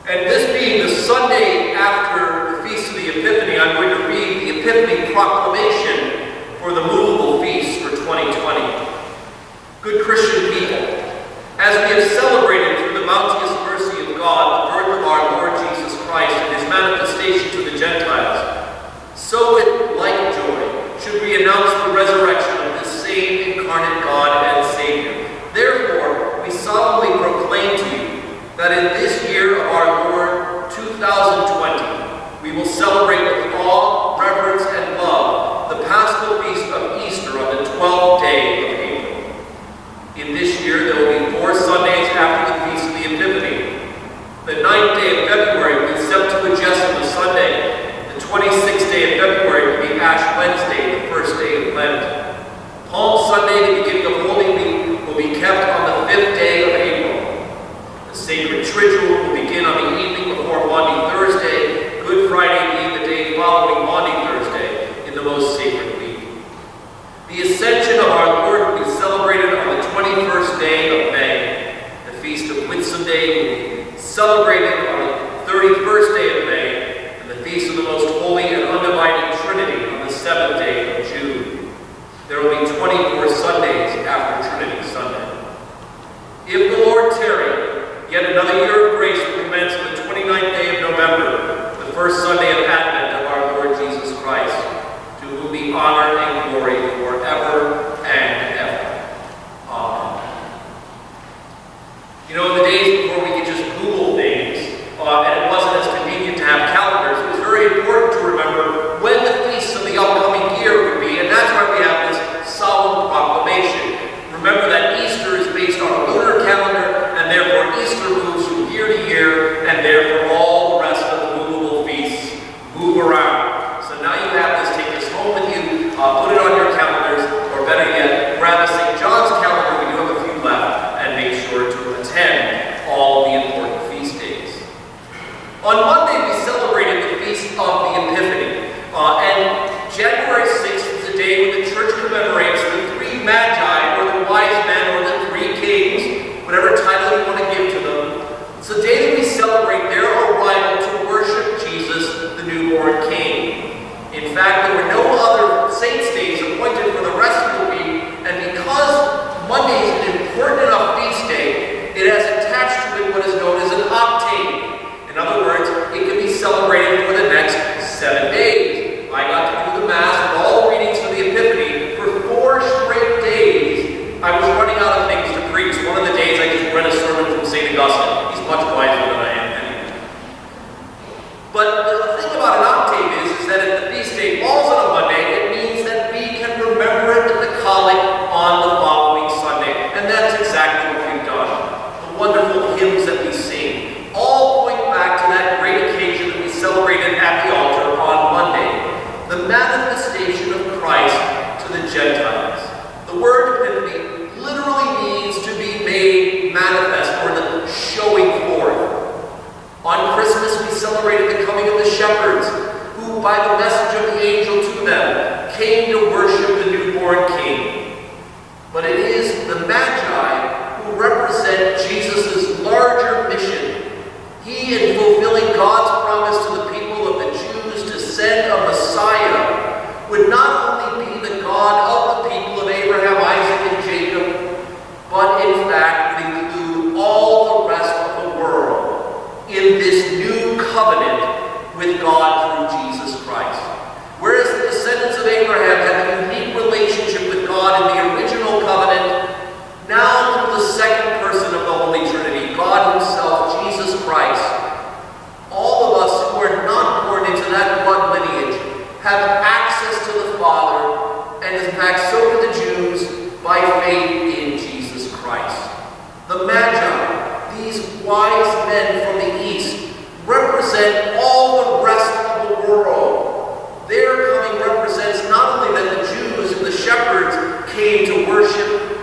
And this being the Sunday after the Feast of the Epiphany, I'm going to read the Epiphany proclamation for the movable feast for 2020. Good Christian people, as we have celebrated through the bounteous mercy of God the birth of our Lord Jesus Christ and his manifestation to the Gentiles, so with like joy should we announce the resurrection of this same incarnate God and Savior. Therefore, we solemnly proclaim to you that in this year of our Lord 2020, we will celebrate with awe, reverence, and love the Paschal Feast of Easter on the 12th day of April. In this year, there will be 4 Sundays after the Feast of the Epiphany. The 9th day of February will be Septuagesima Sunday. The 26th day of February will be Ash Wednesday, the first day of Lent. Palm Sunday, the beginning of Holy Week, will be kept on the 5th day of April. The Sacred Triduum will begin on the evening before Maundy Thursday, Good Friday being the day following Maundy Thursday in the most sacred week. The Ascension of our Lord will be celebrated on the 21st day of May. The Feast of Whitsunday will be celebrated on the 31st day of May, and the Feast of the Most Holy and Undivided Trinity on the 7th day of June. There will be 24 Sundays after Trinity Sunday. If the Lord tarry, yet another year of grace will commence on the 29th day of November, the first Sunday of Advent of our Lord Jesus Christ, to whom be honor and glory forever and ever. Amen. You know, in the days before we could just Google things, and it wasn't as convenient to have calendars, it was very important to remember when the feasts of the upcoming year would be, and that's why we have this solemn proclamation. Remember that Easter is based on a lunar calendar, and therefore Easter moves from year to year, and therefore all the rest of the movable feasts move around. So now you have this, take this home with you, put it on your calendars, or better yet, grab a St. John's calendar, we do have a few left, and make sure to attend all the important feast days. On Monday, we celebrated the Feast of the Epiphany, and January 6th is a day when the Church commemorates the 3 Magi, or the wise men, or the 3 kings, whatever title you want to give to them. It's a day that we celebrate their arrival to worship Jesus, the newborn King. In fact, there were no other saints' days appointed for the rest of the week, and because Monday is an important enough feast day, it has attached to it what is known as an octave. In other words, it can be celebrated for the next 7 days. I got to do the Mass and all the readings for the Epiphany for 4 straight days. I was running out of things to preach. One of the days I just read a sermon from St. Augustine. He's much wiser than I am anyway. But the thing about an octave is that if the feast day falls on a Monday, it means that we can remember it in the collect on the following Sunday. And that's exactly what we've done. The wonderful hymns that we sing all point back to that great occasion that we celebrated at the altar on Monday. The manifestation of Christ to the Gentiles. The word Epiphany literally means to be made manifest, or the showing forth. On Christmas, we celebrated the coming of the shepherds, who, by the message of the angel to them, came to worship the newborn King. But it is the Magi who represent Jesus' larger mission. He, in fulfilling God's promise to the people of the Jews to send a Messiah, would not only be the God of the people of Abraham, Isaac, and Jacob, but in fact would include all the rest of the world in this new covenant with God through Jesus Christ. Whereas the descendants of Abraham had a unique relationship with God in the original covenant, now through the second person of the Holy Trinity, God himself, Jesus Christ, all of us who are not born into that blood lineage have access to the Father, and in fact so do the Jews by faith in Jesus Christ. The Magi, these wise men from the East, represent all the rest of the world. Their coming represents not only that the Jews and the shepherds came to worship,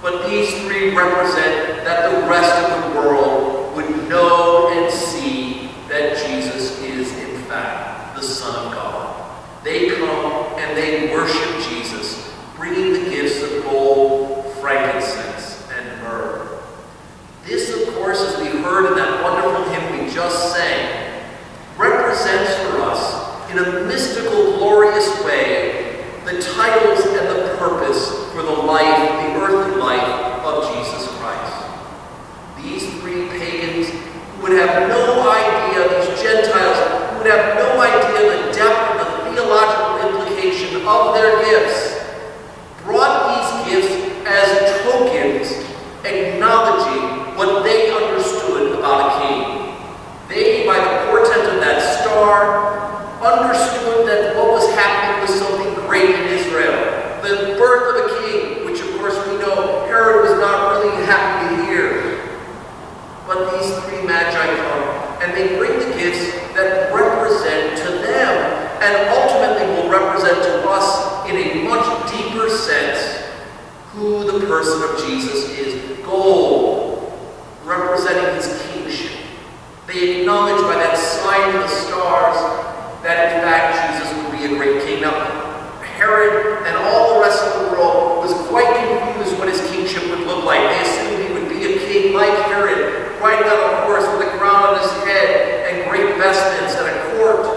but these 3 represent that the rest of the world would know and see that Jesus is in fact the Son of God. They come and they worship Jesus, bringing the gifts of gold, frankincense, and myrrh. This, of course, as we heard in that wonderful hymn we just have no idea, these Gentiles who would have no idea the depth of the theological implication of their gifts, brought these gifts as tokens acknowledging what they understood about a king. They, by the portent of that star, understood that what was happening was something great in Israel. The birth of a king, which of course we know Herod was not really happy to hear. But these three magi come, and they bring the gifts that represent to them, and ultimately will represent to us in a much deeper sense who the person of Jesus is. Gold, representing his kingship. They acknowledge by that sign of the stars that in fact Jesus would be a great king. Now, Herod and all the rest of the world was quite confused what his kingship would look like. They assumed he would be a king like Herod, riding on a horse with a crown on his head and great vestments and a court.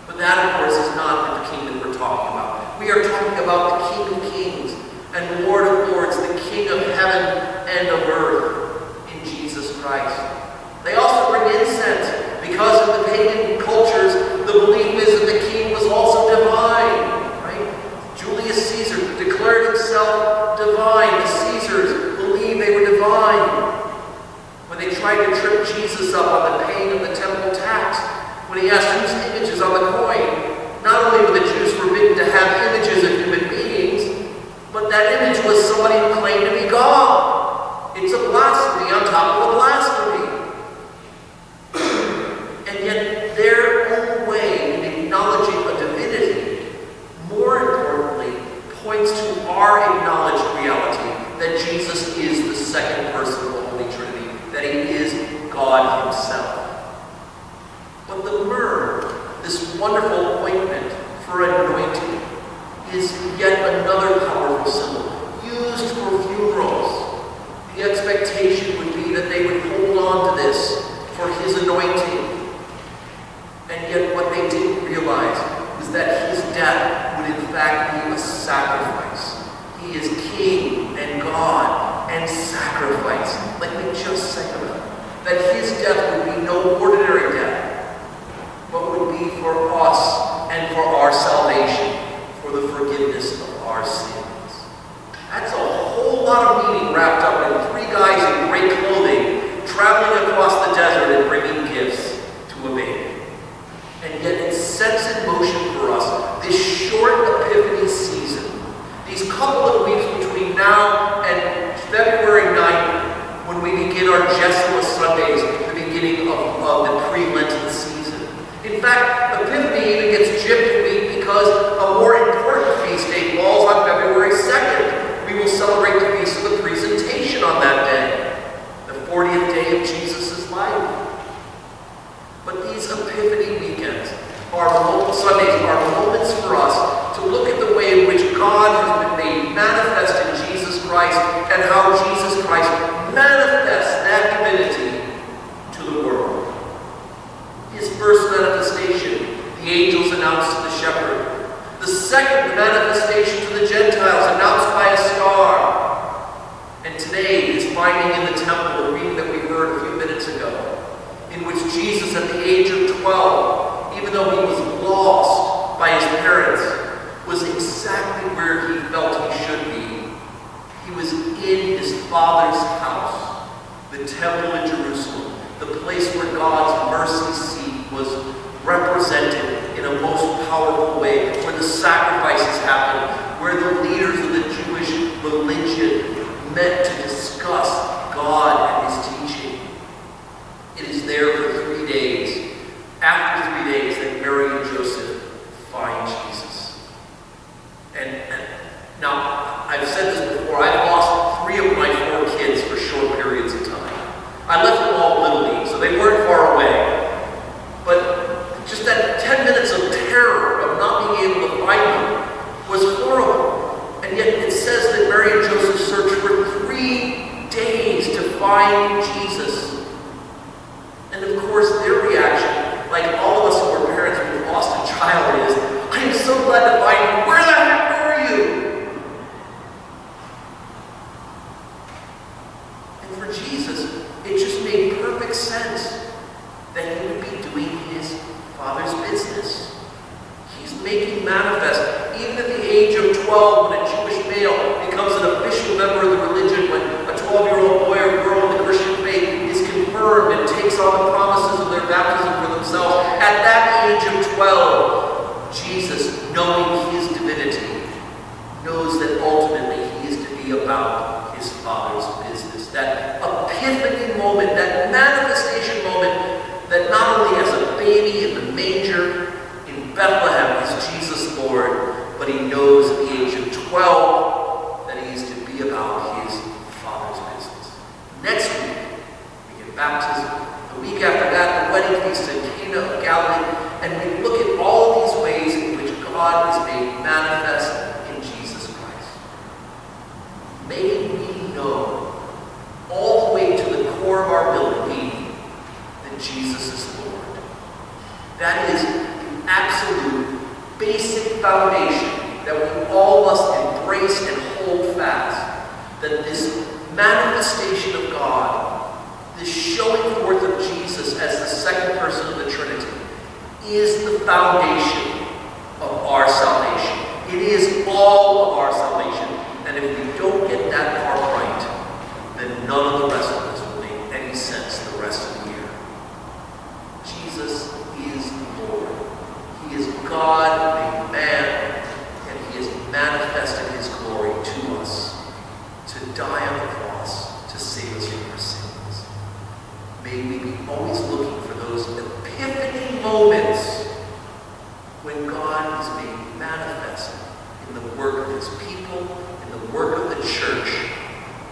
But that, of course, is not the king that we're talking about. We are talking about the King of Kings and Lord of Lords, the King of heaven and of earth in Jesus Christ. They also bring incense because in the pagan cultures, the belief is that the king was also divine, right? Julius Caesar declared himself divine. The Caesars believed they were divine. When they tried to trip Jesus up on the paying of the temple tax, when he asked whose image is on the coin, not only were the Jews forbidden to have images of human beings, but that image was somebody who claimed to be God. It's a blasphemy on top of a blasphemy. And yet their own way in acknowledging a divinity, more importantly, points to our acknowledged reality that Jesus is the second person of the Holy Trinity, that he is God himself. But the myrrh, this wonderful ointment for anointing, is yet another powerful symbol, used for funerals. The expectation would be that they would hold on to this for his anointing. And yet what they didn't realize was that his death would in fact be a sacrifice. He is king and God and sacrifice, like we just sang about. That his death would be no ordinary death, but would be for us and for our salvation, for the forgiveness of our sins. That's a whole lot of meaning wrapped up in three guys in great clothing traveling across the desert and bringing gifts to a baby. And yet it sets in motion for us this short Epiphany season, these couple of weeks between now and February 9th, when we begin our Jesua Sundays, the beginning of the pre-Lenten season. In fact, Epiphany even gets gypped a week because a more important feast day falls on February 2nd. We will celebrate the Feast of the Presentation on that day, the 40th day of Jesus' life. But these Epiphany weekends, Sundays, are moments for us to look at the way in which God has been made manifest in Jesus Christ and how Jesus Christ manifests that divinity to the world. His first manifestation, the angels announced to the shepherd. The second manifestation to the Gentiles, announced by a star. And today is finding in the temple, the reading that we heard a few minutes ago, in which Jesus, at the age of 12, even though he was lost by his parents, was exactly where he felt he should be. He was in his Father's house, the temple in Jerusalem, the place where God's mercy seat was represented in a most powerful way, where the sacrifices happened, where the leaders of the Jewish religion met to discuss God and his teaching. It is there for 3 days. After 3 days, that Mary and Joseph find Jesus. And now, I've said this before, I've lost 3 of my 4 kids for short periods of time. I left them all Little League, so they weren't far away. But just that 10 minutes of terror of not being able to find them was horrible. And yet it says that Mary and Joseph searched for 3 days to find Jesus. And of course, their reaction, like all of us who are parents who have lost a child, is, I am so glad to find you. Where the heck were you? And for Jesus, it just made perfect perfect sense that he would be doing his Father's business. He's making manifest, even at the age of 12, when a Jewish male becomes an official member of the religion, when a 12-year-old boy or girl in the Christian faith is confirmed and takes on the promises of their baptism for themselves. At that age of 12, Jesus, knowing his divinity, knows that ultimately he is to be about his Father's business. That epiphany moment, that manifestation moment, that not only as a baby in the manger in Bethlehem is Jesus Lord, but he knows at the age of 12 that he is to be about his Father's business. Next week, we get baptism. The week after that, the wedding feast in Cana of Galilee, and we look at all of these ways in which God is made manifest in Jesus Christ. May we know all the way to the core of our being that Jesus is Lord. That is the absolute basic foundation that we all must embrace and hold fast. That this manifestation of God, this showing forth of Jesus as the second person of the Trinity, is the foundation of our salvation. It is all of our salvation. And if we don't get that part right, then none of the rest of this will make any sense the rest of the year. Jesus is Lord. He is God made man, and he has manifested his glory to us, to die on the cross, to save us from our sins. May we be always looking for those epiphany moments when God is made manifest in the work of his people, in the work of the church,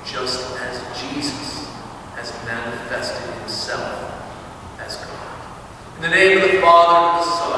just as Jesus has manifested himself as God. In the name of the Father, and of the Son,